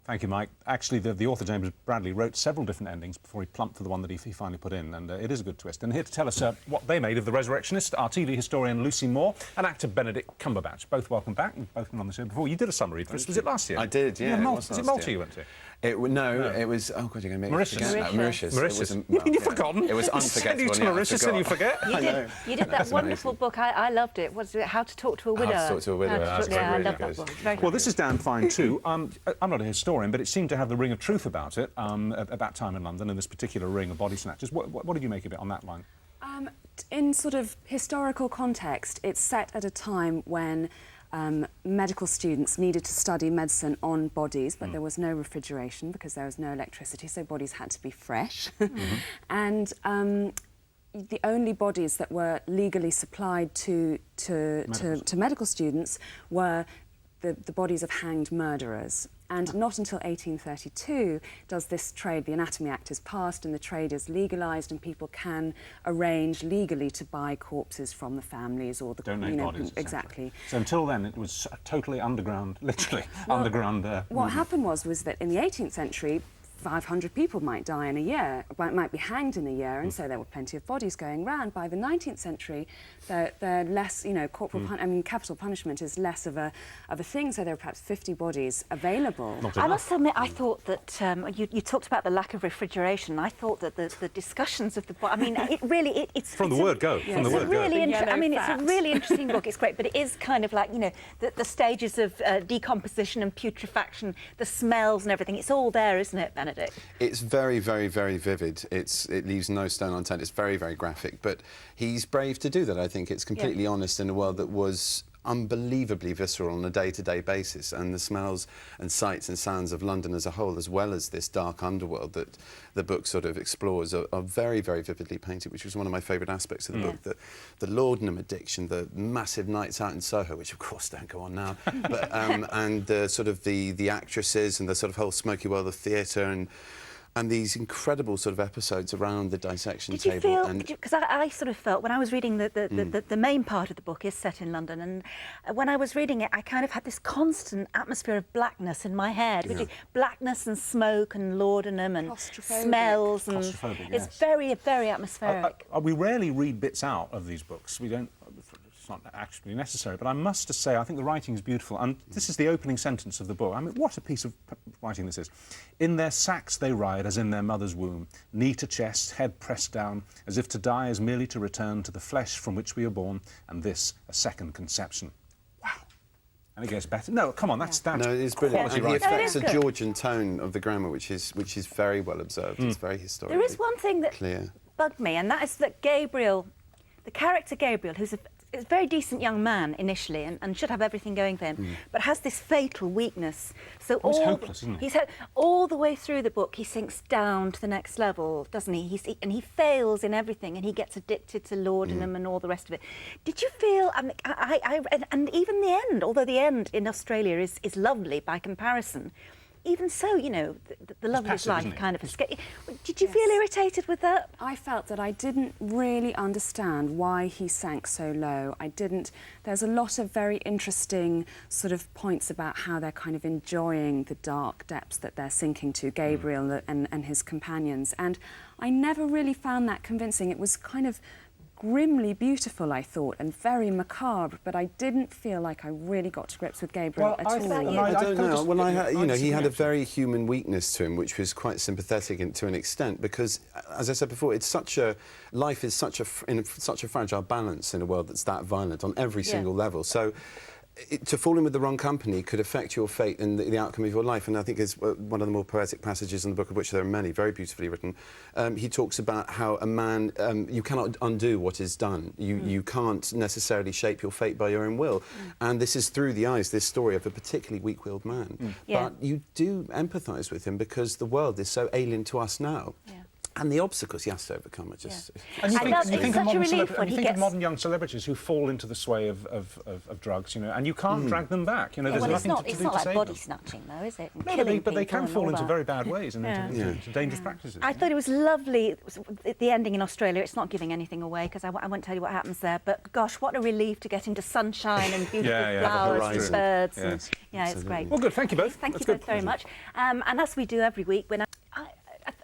Thank you, Mike. Actually, the author, James Bradley, wrote several different endings before he plumped for the one that he finally put in, and it is a good twist. And here to tell us what they made of The Resurrectionist, our TV historian Lucy Moore and actor Benedict Cumberbatch. Both welcome back. You've both been on the show before. You did a summer read for us. Was it last year? I did, yeah. Was it Malta you went to? No, it was... Oh, God, you're going to make me forget. Mauritius. Mauritius. You've forgotten? It was unforgettable. You send you to Mauritius and you forget? You did that wonderful book. I loved it. Was it How to Talk to a Widow? How to Talk to a Widow. Yeah, I love that one. Well, this is damn fine too. I'm not a historian, but it seemed to have the ring of truth about it at that time in London, and this particular ring of body snatchers. What did you make of it on that line? In sort of historical context, it's set at a time when medical students needed to study medicine on bodies, but there was no refrigeration because there was no electricity, so bodies had to be fresh. And the only bodies that were legally supplied to medical students were the bodies of hanged murderers. And not until 1832 does this trade, the Anatomy Act is passed and the trade is legalised, and people can arrange legally to buy corpses from the families or the... Donate bodies. Exactly. So until then it was totally underground, literally underground... What happened was that in the 18th century, 500 people might die in a year, might be hanged in a year, and so there were plenty of bodies going round. By the 19th century, they're less, you know, capital punishment is less of a thing, so there are perhaps 50 bodies available. I must admit, I thought that, you talked about the lack of refrigeration. I thought that the discussions of the book, I mean, it's... From the word go. It's a really interesting book, it's great, but it is kind of like, you know, the stages of decomposition and putrefaction, the smells and everything, it's all there, isn't it, Benedict? It's very, very, very vivid. It leaves no stone unturned. It's very, very graphic. But he's brave to do that, I think. It's completely honest in a world that was unbelievably visceral on a day-to-day basis, and the smells and sights and sounds of London as a whole, as well as this dark underworld that the book sort of explores, are very, very vividly painted, which was one of my favourite aspects of the book. The laudanum addiction, the massive nights out in Soho, which of course don't go on now, but, and the sort of the actresses and the sort of whole smoky world of theatre, and these incredible sort of episodes around the dissection table. Did you feel... Because I sort of felt, when I was reading the main part of the book is set in London, and when I was reading it, I kind of had this constant atmosphere of blackness in my head. Blackness and smoke and laudanum and smells. And it's very, very atmospheric. We rarely read bits out of these books. We don't... It's not actually necessary, but I must just say I think the writing is beautiful, and this is the opening sentence of the book. I mean, what a piece of writing this is. In their sacks they ride as in their mother's womb, knee to chest, head pressed down, as if to die is merely to return to the flesh from which we are born, and this a second conception. Wow. And it gets better. No, come on, that's no, it's brilliant. And he writing. affects the Georgian tone of the grammar, which is very well observed. It's very historic. There is one thing that bugged me, and that is that Gabriel, the character Gabriel, who's a very decent young man initially and should have everything going for him, but has this fatal weakness. So he's hopeless, isn't he? All the way through the book, he sinks down to the next level, doesn't he? And he fails in everything, and he gets addicted to laudanum and all the rest of it. Did you feel? And even the end, although the end in Australia is lovely by comparison. Even so, you know, the love of his life kind of escaped. Did you feel irritated with that? I felt that I didn't really understand why he sank so low. There's a lot of very interesting sort of points about how they're kind of enjoying the dark depths that they're sinking to, Gabriel and his companions. And I never really found that convincing. It was kind of grimly beautiful, I thought, and very macabre, but I didn't feel like I really got to grips with Gabriel at all. I don't know. Well, you know, he had a very human weakness to him, which was quite sympathetic to an extent, because, as I said before, life is in such a fragile balance in a world that's that violent on every single level. So to fall in with the wrong company could affect your fate and the outcome of your life, and I think is one of the more poetic passages in the book, of which there are many, very beautifully written. He talks about how a man, you cannot undo what is done. You can't necessarily shape your fate by your own will, and this is through the eyes, this story of a particularly weak-willed man. But you do empathise with him because the world is so alien to us now. and the obstacles he has to overcome are just... And you I think, know, you it's think such of a modern relief celebra- when you he think of gets- modern young celebrities who fall into the sway of drugs, you know, and you can't drag them back. You know, there's Well, it's nothing not, to it's do not to like save body them. snatching, though, is it? And No, killing but they people can and fall all into that. very bad ways and Yeah. into dangerous practices. I thought it was lovely, the ending in Australia. It's not giving anything away because I won't tell you what happens there. But gosh, what a relief to get into sunshine and beautiful Yeah, flowers and horizon. birds. Yes, And, yeah, it's great. Well, good. Thank you both. Thank That's you good. both very much. And as we do every week, when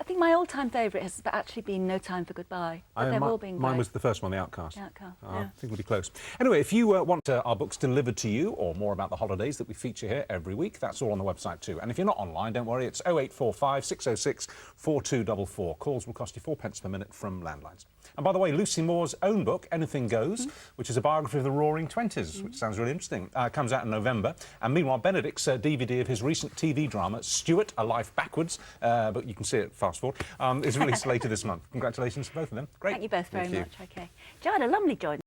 I think my all-time favourite has actually been No Time for Goodbye. But they've all been Mine great. was the first one, The Outcast. The Outcast, I yeah. think we'll be close. Anyway, if you want our books delivered to you or more about the holidays that we feature here every week, that's all on the website too. And if you're not online, don't worry, it's 0845 606 4244. Calls will cost you 4p per minute from landlines. And by the way, Lucy Moore's own book, Anything Goes, which is a biography of the Roaring Twenties, which sounds really interesting, comes out in November. And meanwhile, Benedict's DVD of his recent TV drama, Stuart, A Life Backwards, but you can see it fast forward, is released later this month. Congratulations to both of them. Great. Thank you both very Thank you. much. Okay. Jo had a lovely join.